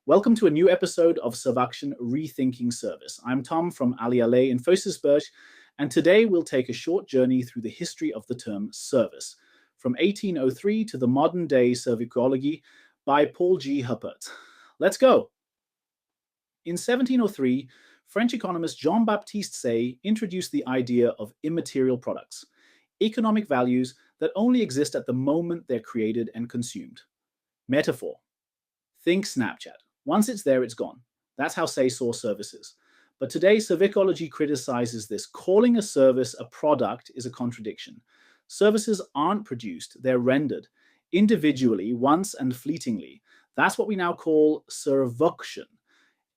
Welcome to a new episode of Servuktion Rethinking Service. I'm Tom from AllyAllez in Serviciologie, and today we'll take a short journey through the history of the term service, from 1803 to the modern-day Serviciologie by Paul G. Huppertz. Let's go! In 1703, French economist Jean-Baptiste Say introduced the idea of immaterial products, economic values that only exist at the moment they're created and consumed. Metaphor. Think Snapchat. Once it's there, it's gone. That's how Say saw services. But today, Serviciologie criticizes this. Calling a service a product is a contradiction. Services aren't produced, they're rendered individually, once and fleetingly. That's what we now call Servuktion.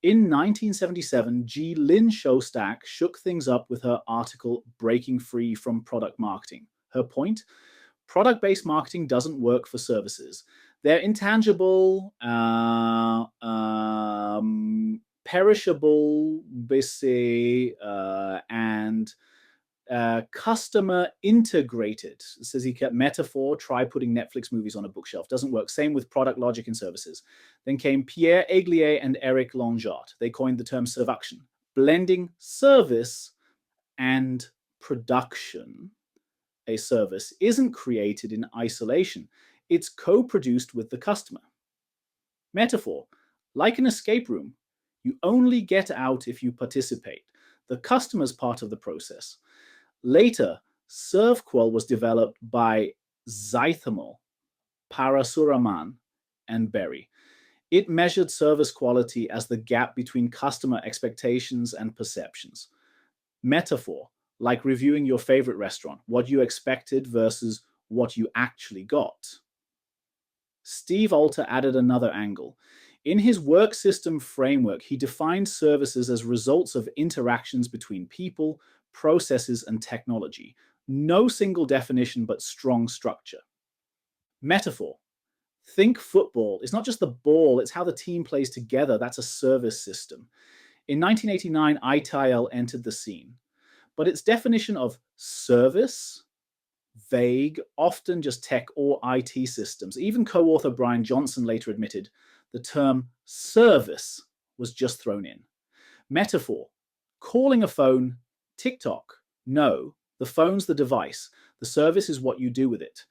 In 1977, Lynn Shostack shook things up with her article, Breaking Free from Product Marketing. Her point? Product-based marketing doesn't work for services. They're intangible, perishable, busy, and customer integrated. Says he kept metaphor, try putting Netflix movies on a bookshelf. Doesn't work. Same with product logic in services. Then came Pierre Aglier and Eric Longeart. They coined the term Servuktion, blending service and production. A service isn't created in isolation. It's co-produced with the customer. Metaphor, like an escape room, you only get out if you participate. The customer's part of the process. Later, Servqual was developed by Zeithaml, Parasuraman, and Berry. It measured service quality as the gap between customer expectations and perceptions. Metaphor, like reviewing your favorite restaurant, what you expected versus what you actually got. Steve Alter added another angle. In his work system framework, he defined services as results of interactions between people, processes, and technology. No single definition, but strong structure. Metaphor. Think football. It's not just the ball, it's how the team plays together. That's a service system. In 1989, ITIL entered the scene. But its definition of service, vague, often just tech or IT systems. Even co-author Brian Johnson later admitted the term service was just thrown in. Metaphor, calling a phone TikTok. No, the phone's the device. The service is what you do with it.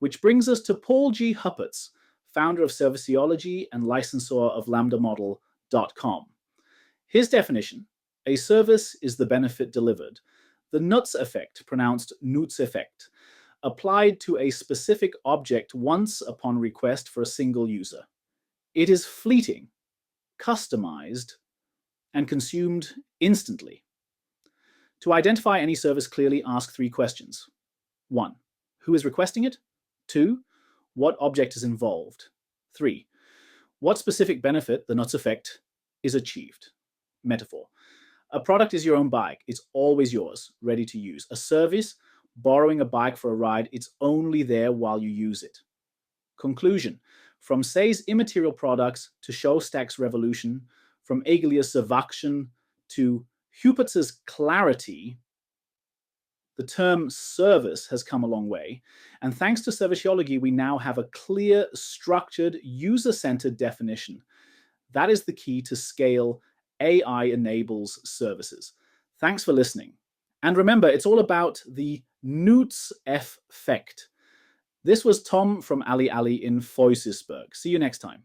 Which brings us to Paul G. Huppertz, founder of Serviciologie and licensor of lambdamodel.com. His definition, a service is the benefit delivered. The Nutzeffekt, pronounced Nutzeffekt, applied to a specific object once upon request for a single user. It is fleeting, customized, and consumed instantly. To identify any service clearly, ask 3 questions. 1. Who is requesting it? 2. What object is involved? 3. What specific benefit, the Nutzeffekt, is achieved? Metaphor. A product is your own bike. It's always yours, ready to use. A service, borrowing a bike for a ride, it's only there while you use it. Conclusion. From Say's immaterial products to Shostack's revolution, from Aglier's Servuktion to Huppertz's clarity, the term service has come a long way. And thanks to Serviciologie, we now have a clear, structured, user-centered definition. That is the key to scale AI enables services. Thanks for listening. And remember, it's all about the Nutzeffekt. This was Tom from AllyAllez in Serviciologie. See you next time.